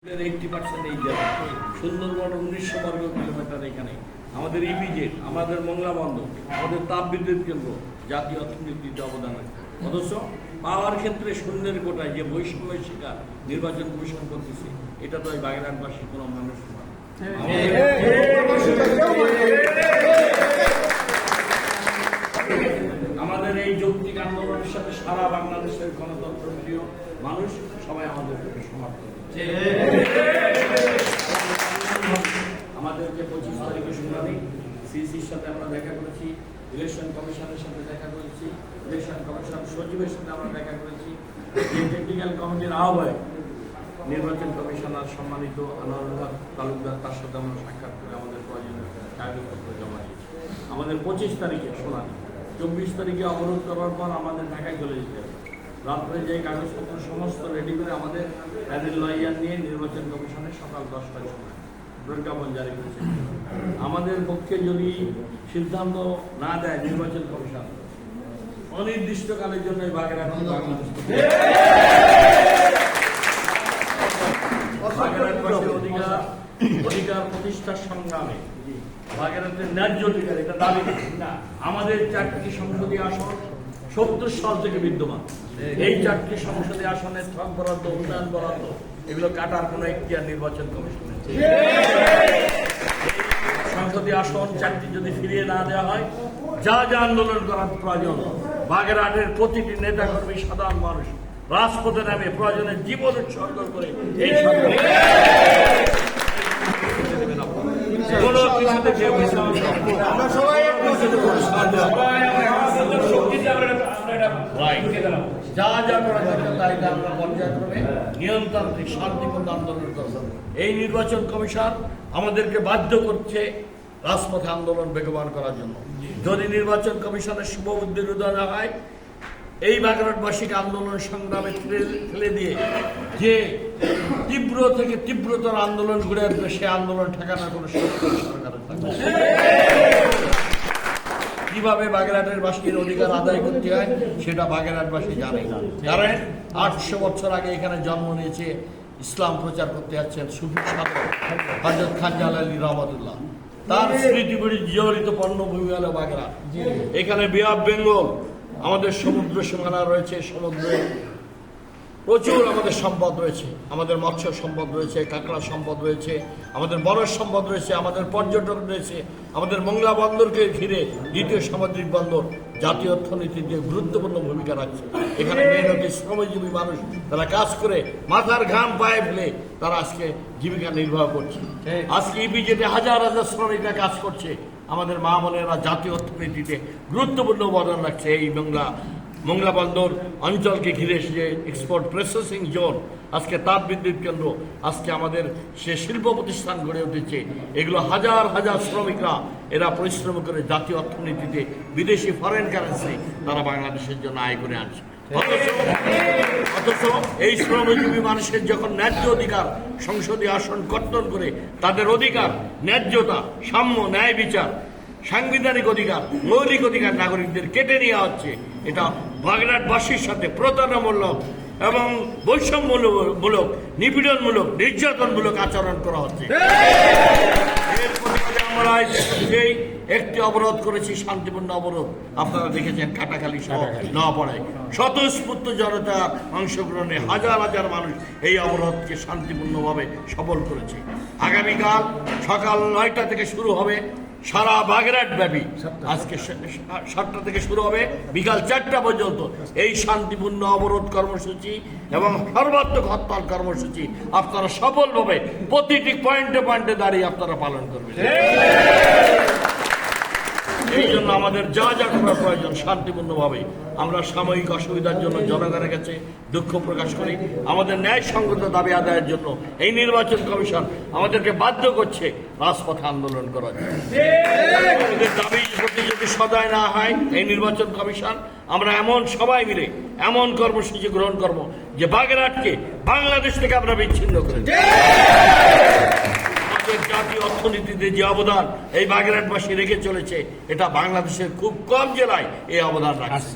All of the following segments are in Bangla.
80% এই জেলা সুন্দরবন 1900 বর্গ কিলোমিটার। এখানে আমাদের ইপিজেড, আমাদের মংলা বন্দর, আমাদের তাপ বিদ্যুৎ কেন্দ্র জাতীয় অর্থনীতিতে অবদান রাখে। অথচ পাওয়ার ক্ষেত্রে শূন্যের কোটায় যে বৈষম্যের শিকার নির্বাচন কমিশন করতেছে, এটা তো এই বাগেরহাটবাসী কোনো মানুষ না। আমাদের এই যৌক্তিক আন্দোলনের সাথে সারা বাংলাদেশের গণতন্ত্রপ্রিয় মানুষ সবাই আমাদের সমর্থন। আমাদের যে 25 তারিখে শুনানি, সিসির সাথে আমরা দেখা করেছি, ইলেকশন কমিশনের সাথে দেখা করেছি, ইলেকশন কমিশন সচিবের সাথে আমরা দেখা করেছি, যে টেকনিক্যাল কমিটির আহ্বায়ক নির্বাচন কমিশনার সম্মানিত আনোয়ার তালুকদার, তার সাথে আমরা সাক্ষাৎ করে আমাদের প্রয়োজনীয় কাগজপত্র জমা দিয়েছি। আমাদের 25 তারিখে শুনানি, 24 তারিখে অবরোধ করার পর আমাদের ঢাকায় চলে যেতে হবে। রাত্রে যে কাগজপত্র সমস্ত রেডি করে আমাদের প্যানেল লয়ার নিয়ে নির্বাচন কমিশনের সকাল 10টার সময় প্রজ্ঞাপন জারি করেছে। আমাদের পক্ষে যদি সিদ্ধান্ত না দেয় নির্বাচন কমিশন, অনির্দিষ্টকালের জন্য বাগেরহাট অধিকার প্রতিষ্ঠার সংগ্রামে বাগেরহাটের ন্যায্য অধিকার, এটা দাবি না। আমাদের 4টি সংসদীয় আসন 70 সাল থেকে বিদ্যমান। এই 4টি সংসদীয় আসনের ছক বরাদ্দ, উন্নয়ন বরাদ্দ, এগুলো কাটার কোনো এখতিয়ার নির্বাচন কমিশনের। সংসদীয় আসন 4টি যদি ফিরিয়ে না দেওয়া হয়, যা যা আন্দোলন করার প্রয়োজন, বাগেরহাটের প্রতিটি নেতা কর্মী, সাধারণ মানুষ রাজপথে নামে প্রয়োজনে জীবন উৎসর্গ করে এই যা যা করা দরকার তাই আমরা পর্যায়ক্রমে নিয়মতান্ত্রিক শান্তিপূর্ণ আন্দোলন করব। এই নির্বাচন কমিশন আমাদেরকে বাধ্য করছে রাজপথে আন্দোলন বেগবান করার জন্য। যদি নির্বাচন কমিশনের শুভবুদ্ধির উদয় না হয়, এই বাগেরহাটবাসীকে আন্দোলন সংগ্রামে ফেলে দিয়ে যে তীব্র থেকে তীব্রতর আন্দোলন ঘুরে আসবে, সে আন্দোলন ঠেকানোর কোনো সরকারের থাকবে। কিভাবে বাগেরহাটের বাসীর অধিকার আদায় করতে হয় সেটা বাগেরহাটবাসী জানে। কারণ 800 বছর আগে এখানে জন্ম নিয়েছে, ইসলাম প্রচার করতে যাচ্ছেন সুফি সাধক হযরত খান জালালী রহমাতুল্লাহ। তার স্মৃতি জড়িত পণ্যভূমি হলো বাগেরহাট। এখানে বে অফ বেঙ্গল, আমাদের সমুদ্র সীমানা রয়েছে, সমুদ্রে প্রচুর আমাদের সম্পদ রয়েছে, আমাদের মৎস্য সম্পদ রয়েছে, কাঁকড়া সম্পদ রয়েছে, আমাদের বনজ সম্পদ রয়েছে, আমাদের পর্যটন রয়েছে, আমাদের মংলা বন্দরকে ঘিরে দ্বিতীয় সামুদ্রিক বন্দর জাতীয় অর্থনীতিতে গুরুত্বপূর্ণ ভূমিকা রাখছে। এখানে মেহনতি শ্রমজীবী মানুষ, তারা কাজ করে মাথার ঘাম পায়ে ফেলে তারা আজকে জীবিকা নির্বাহ করছে। আজকে ইপিজেডে হাজার হাজার শ্রমিকরা কাজ করছে। আমাদের মা বোনেরা জাতীয় অর্থনীতিতে গুরুত্বপূর্ণ অবদান রাখছে। এই মংলা বন্দর অঞ্চলকে ঘিরে যে এক্সপোর্ট প্রসেসিং জোন, আজকে তাপ বিদ্যুৎ কেন্দ্র, আজকে আমাদের সে শিল্প প্রতিষ্ঠান গড়ে উঠেছে। এগুলো হাজার হাজার শ্রমিকরা এরা পরিশ্রম করে জাতীয় অর্থনীতিতে বিদেশি ফরেন কারেন্সি তারা বাংলাদেশের জন্য আয় করে আনছে। অথচ এই শ্রমজীবী মানুষের যখন ন্যায্য অধিকার সংসদীয় আসন কর্তন করে তাদের অধিকার, ন্যায্যতা, সাম্য, ন্যায় বিচার, সাংবিধানিক অধিকার, মৌলিক অধিকার নাগরিকদের কেটে নেওয়া হচ্ছে, এটা বাগেরহাটবাসীর সাথে প্রতারণামূলক এবং বৈষম্যমূলক, নিপীড়নমূলক, নির্যাতনমূলক আচরণ করা হচ্ছে। এর প্রতিবাদে আমরা সেই একটি অবরোধ করেছি, শান্তিপূর্ণ অবরোধ। আপনারা দেখেছেন কাটাখালী সহ নোয়াপাড়ায় স্বতঃস্ফূর্ত জনতার অংশগ্রহণে হাজার হাজার মানুষ এই অবরোধকে শান্তিপূর্ণভাবে সফল করেছে। আগামীকাল সকাল 9টা থেকে শুরু হবে, সারা বাগেরহাট ব্যাপী আজকে 7টা থেকে শুরু হবে, বিকাল 4টা পর্যন্ত এই শান্তিপূর্ণ অবরোধ কর্মসূচি এবং সর্বাত্মক হরতাল কর্মসূচি আপনারা সফলভাবে প্রতিটি পয়েন্টে পয়েন্টে দাঁড়িয়ে আপনারা পালন করবেন। এই জন্য আমাদের যা যা করা প্রয়োজন শান্তিপূর্ণভাবে আমরা সাময়িক অসুবিধার জন্য জনগণের কাছে দুঃখ প্রকাশ করি। আমাদের ন্যায়সঙ্গত দাবি আদায়ের জন্য এই নির্বাচন কমিশন আমাদেরকে বাধ্য করছে রাজপথে আন্দোলন করার জন্য। আমাদের দাবির প্রতি যদি সদয় না হয় এই নির্বাচন কমিশন, আমরা এমন সবাই মিলে এমন কর্মসূচি গ্রহণ করব যে বাগেরহাটকে বাংলাদেশ থেকে আমরা বিচ্ছিন্ন করে জাতীয় অর্থনীতিতে যে অবদান এই বাগেরহাটবাসী রেখে চলেছে, এটা বাংলাদেশের খুব কম জেলায় এই অবদান রাখছে।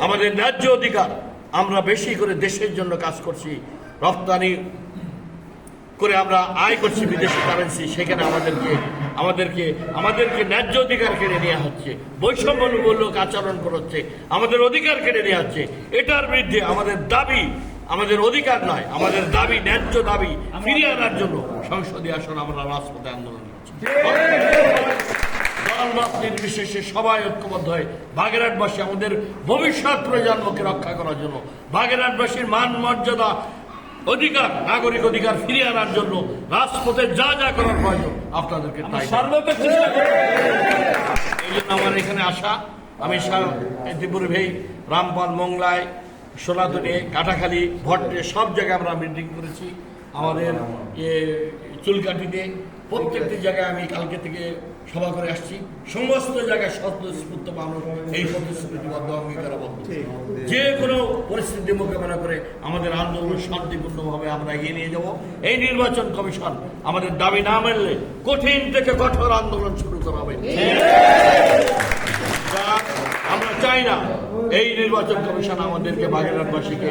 আমাদের ন্যায্য অধিকার আমরা বেশি করে দেশের জন্য কাজ করছি, রপ্তানি করে আমরা আয় করছি বিদেশি কারেন্সি, সেখানে আমাদেরকে ন্যায্য অধিকার কেড়ে নেওয়া হচ্ছে, বৈষম্যমূলক আচরণ করছে, আমাদের অধিকার কেড়ে নেওয়া হচ্ছে। এটার বিরুদ্ধে আমাদের দাবি, আমাদের অধিকার নয়, আমাদের দাবি, ন্যায্য দাবি ফিরিয়ে আনার জন্য সংসদীয় আসন আমরা রাজপথে আন্দোলন করছি। দলমত নির্বিশেষে সবাই ঐক্যবদ্ধ হয়ে বাগেরহাটবাসী, আমাদের ভবিষ্যৎ প্রজন্মকে রক্ষা করার জন্য, বাগেরহাটবাসীর মান মর্যাদা, অধিকার, নাগরিক অধিকার ফিরিয়ে আনার জন্য রাজপথে যা যা করার প্রয়োজন আপনাদেরকে তাই এই জন্য আমার এখানে আসা। আমি ত্রিপুরা ভাই, রামপাল, মোংলায়, সোনাতনে, কাটাখালী, ভট্টে সব জায়গায় আমরা মিটিং করেছি। আমাদের চুলকাঠিতে প্রত্যেকটি জায়গায় আমি কালকে থেকে সভা করে আসছি। সমস্ত জায়গায় স্বতঃস্ফূর্ত মানুষ এই প্রতিশ্রুতিবদ্ধ, অঙ্গীকারবদ্ধ, যে কোনো পরিস্থিতি মোকাবেলা করে আমাদের আন্দোলন শান্তিপূর্ণভাবে আমরা এগিয়ে নিয়ে যাব। এই নির্বাচন কমিশন আমাদের দাবি না মানলে কঠিন থেকে কঠোর আন্দোলন শুরু করা হবে। আমরা চাই না এই নির্বাচন কমিশন আমাদেরকে, বাগেরহাটবাসীকে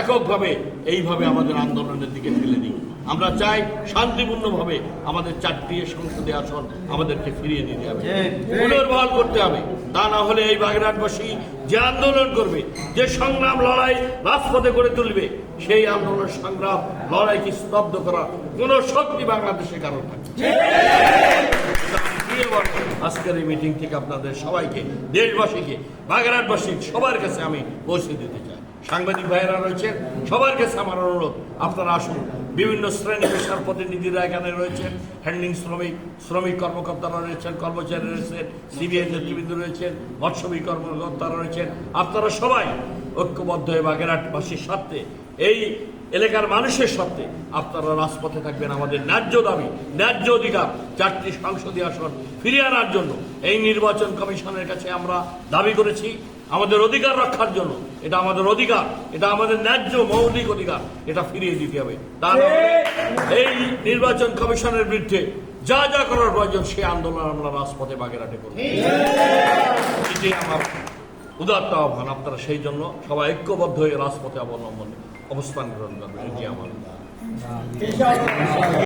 এককভাবে এইভাবে আমাদের আন্দোলনের দিকে ঠেলে দিই। আমরা চাই শান্তিপূর্ণভাবে আমাদের 4টি সংসদীয় আসন আমাদেরকে ফিরিয়ে দিতে হবে, পুনর্বহাল করতে হবে। তা না হলে এই বাগেরহাটবাসী যে আন্দোলন করবে, যে সংগ্রাম লড়াই রাজপথে গড়ে তুলবে, সেই আন্দোলন সংগ্রাম লড়াইকে স্তব্ধ করার কোন শক্তি বাংলাদেশে কারণ থাকে। আজকের এই মিটিং থেকে আপনাদের সবাইকে, দেশবাসীকে, বাগেরহাটবাসী সবার কাছে আমি পৌঁছে দিতে চাই। সাংবাদিক ভাইয়েরা রয়েছেন, সবার কাছে আমার অনুরোধ, আপনারা আসুন। বিভিন্ন শ্রেণী পেশার প্রতিনিধিরা এখানে রয়েছেন, হ্যান্ডলিং শ্রমিক কর্মকর্তারা রয়েছেন, কর্মচারী রয়েছেন, সিবিআই নেতৃবৃন্দ রয়েছেন, মৎস্যবিক কর্মকর্তারা রয়েছেন। আপনারা সবাই ঐক্যবদ্ধ হয়ে বাগেরহাটবাসীর স্বার্থে, এই এলাকার মানুষের স্বার্থে আপনারা রাজপথে থাকবেন। আমাদের ন্যায্য দাবি, ন্যায্য অধিকার 4টি সংসদীয় আসন ফিরিয়ে আনার জন্য এই নির্বাচন কমিশনের কাছে আমরা দাবি করেছি। আমাদের অধিকার রক্ষার জন্য, এটা আমাদের অধিকার, এটা আমাদের ন্যায্য মৌলিক অধিকার, এটা ফিরিয়ে দিতে হবে। তার এই নির্বাচন কমিশনের বিরুদ্ধে যা যা করার প্রয়োজন সেই আন্দোলন আমরা রাজপথে বাগেরহাটে করব। এটি আমার উদাত্ত আহ্বান। আপনারা সেই জন্য সবাই ঐক্যবদ্ধ হয়ে রাজপথে অবস্থান গ্রহণ করবেন, এটি আমার।